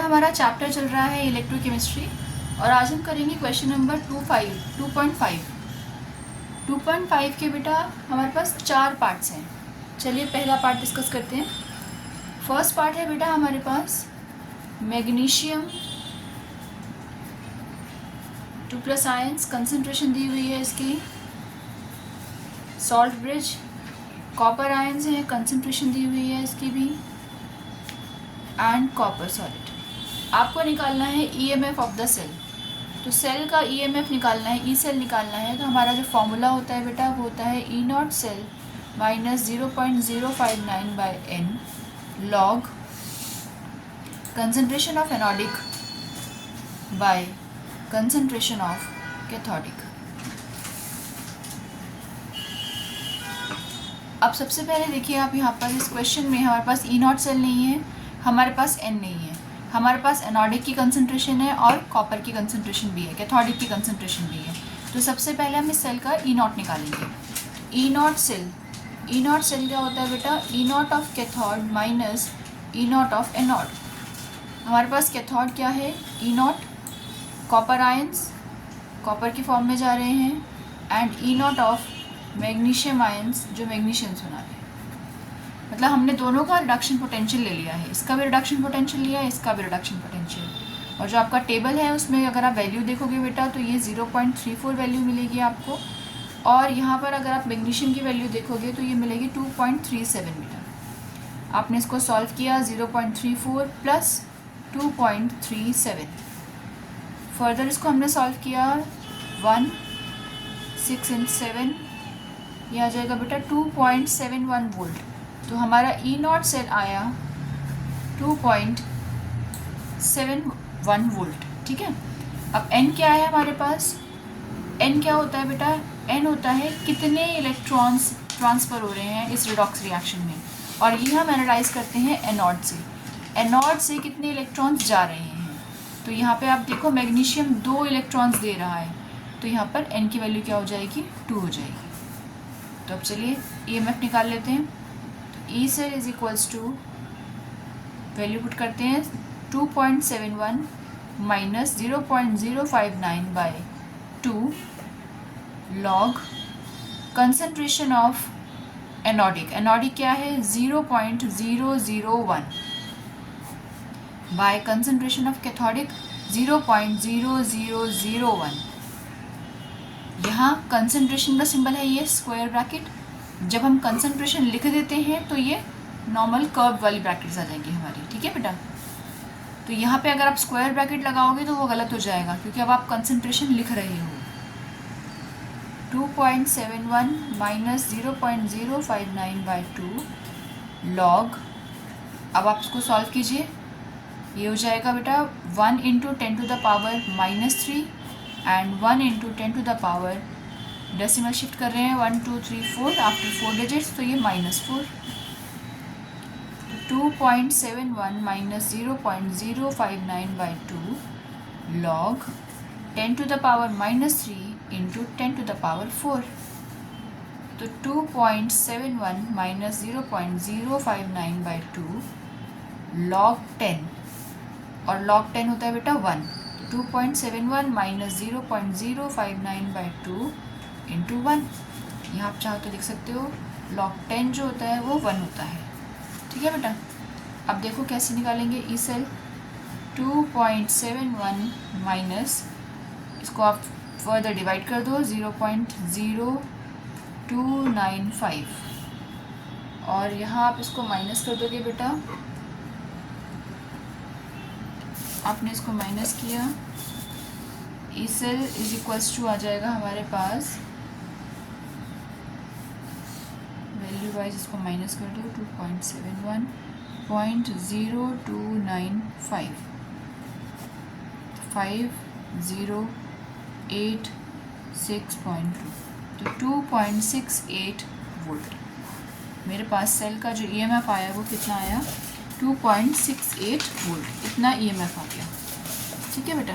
हमारा चैप्टर चल रहा है इलेक्ट्रोकेमिस्ट्री और आज हम करेंगे क्वेश्चन नंबर 2.5 के बेटा हमारे पास 4 पार्ट्स हैं। चलिए पहला पार्ट डिस्कस करते हैं। फर्स्ट पार्ट है बेटा हमारे पास मैग्नीशियम 2+ आयंस, कंसंट्रेशन दी हुई है इसकी। सॉल्ट ब्रिज कॉपर आयंस है, कंसंट्रेशन दी हुई है इसकी भी। And copper solid. आपको निकालना है ईएमएफ ऑफ द सेल। तो सेल का ईएमएफ निकालना है, ई सेल निकालना है। तो हमारा जो फॉर्मूला होता है बेटा वो होता है E naught cell minus 0.059/n log concentration of anodic by concentration of cathodic. अब सबसे पहले देखिए आप यहाँ पर इस क्वेश्चन में हमारे पास ई नॉट सेल नहीं है, हमारे पास एन नहीं है, हमारे पास एनोडिक की कंसंट्रेशन है और कॉपर की कंसंट्रेशन भी है, कैथोडिक की कंसंट्रेशन भी है। तो सबसे पहले हम इस सेल का ई नॉट निकालेंगे। ई नॉट सेल क्या होता है बेटा? E naught of cathode minus E naught of anode. हमारे पास कैथोड क्या है? E naught copper ions, copper की फॉर्म में जा रहे हैं, and E naught of magnesium ions जो मैग्नीशियम बना रहे हैं। मतलब हमने दोनों का रिडक्शन पोटेंशियल ले लिया है, इसका भी रिडक्शन पोटेंशियल लिया है, इसका भी रिडक्शन पोटेंशियल। और जो आपका टेबल है उसमें अगर आप वैल्यू देखोगे बेटा तो ये 0.34 वैल्यू मिलेगी आपको, और यहाँ पर अगर आप मैग्नीशियम की वैल्यू देखोगे तो ये मिलेगी 2.37 मीटर। आपने इसको सॉल्व किया 0.34 प्लस 2.37। फर्दर इसको हमने सॉल्व किया 1, 6 and 7, ये आ जाएगा बेटा 2.71 वोल्ट। तो हमारा ई नॉट सेल आया 2.71 वोल्ट। ठीक है। अब एन क्या है हमारे पास? एन क्या होता है बेटा? एन होता है कितने इलेक्ट्रॉन्स ट्रांसफ़र हो रहे हैं इस रिडॉक्स रिएक्शन में, और ये हम एनालाइज करते हैं एनोड से। एनोड से कितने इलेक्ट्रॉन्स जा रहे हैं। तो यहाँ पे आप देखो मैग्नीशियम 2 इलेक्ट्रॉन्स दे रहा है, तो यहाँ पर एन की वैल्यू क्या हो जाएगी? 2 हो जाएगी। तो अब चलिए ईएमएफ निकाल लेते हैं। E cell is equals to, value put करते हैं 2.71 minus 0.059/2 log concentration of anodic. Anodic क्या है? 0.001 बाय कंसंट्रेशन ऑफ कैथोडिक 0.0001। यहाँ कंसंट्रेशन का सिंबल है ये स्क्वायर ब्रैकेट। जब हम कंसंट्रेशन लिख देते हैं तो ये नॉर्मल कर्व वाली ब्रैकेट्स आ जाएंगी हमारी। ठीक है बेटा। तो यहाँ पे अगर आप स्क्वायर ब्रैकेट लगाओगे तो वो गलत हो जाएगा, क्योंकि अब आप कंसंट्रेशन लिख रहे हो। 2.71 माइनस 0.059/2 लॉग, अब आप इसको सॉल्व कीजिए। ये हो जाएगा बेटा 1 × 10⁻³ एंड 1 × 10⁻, डेसिमल शिफ्ट कर रहे हैं 1 2 3 4 आफ्टर 4 डिजिट्स, तो ये -4। 2.71 माइनस 0.059/2 लॉग 10⁻³ इंटू 10⁻⁴। तो 2.71 माइनस 0.059/2 लॉग 10, और लॉग 10 होता है बेटा 1। 2.71 माइनस 0.059/2 इंटू 1। यहाँ आप चाहो तो लिख सकते हो लॉग 10 जो होता है वो 1 होता है। ठीक है बेटा। अब देखो कैसे निकालेंगे ई सेल। 2.71 माइनस, इसको आप फर्दर डिवाइड कर दो 0.0295, और यहाँ आप इसको माइनस कर दोगे बेटा। आपने इसको माइनस किया, E cell is equals to आ जाएगा हमारे पास, वैल्यू वाइज इसको माइनस कर दो 2.71.0295 5086.2, तो 2.68 वोल्ट। मेरे पास सेल का जो ईएमएफ आया वो कितना आया? 2.68 वोल्ट। इतना ईएमएफ आ गया। ठीक है बेटा।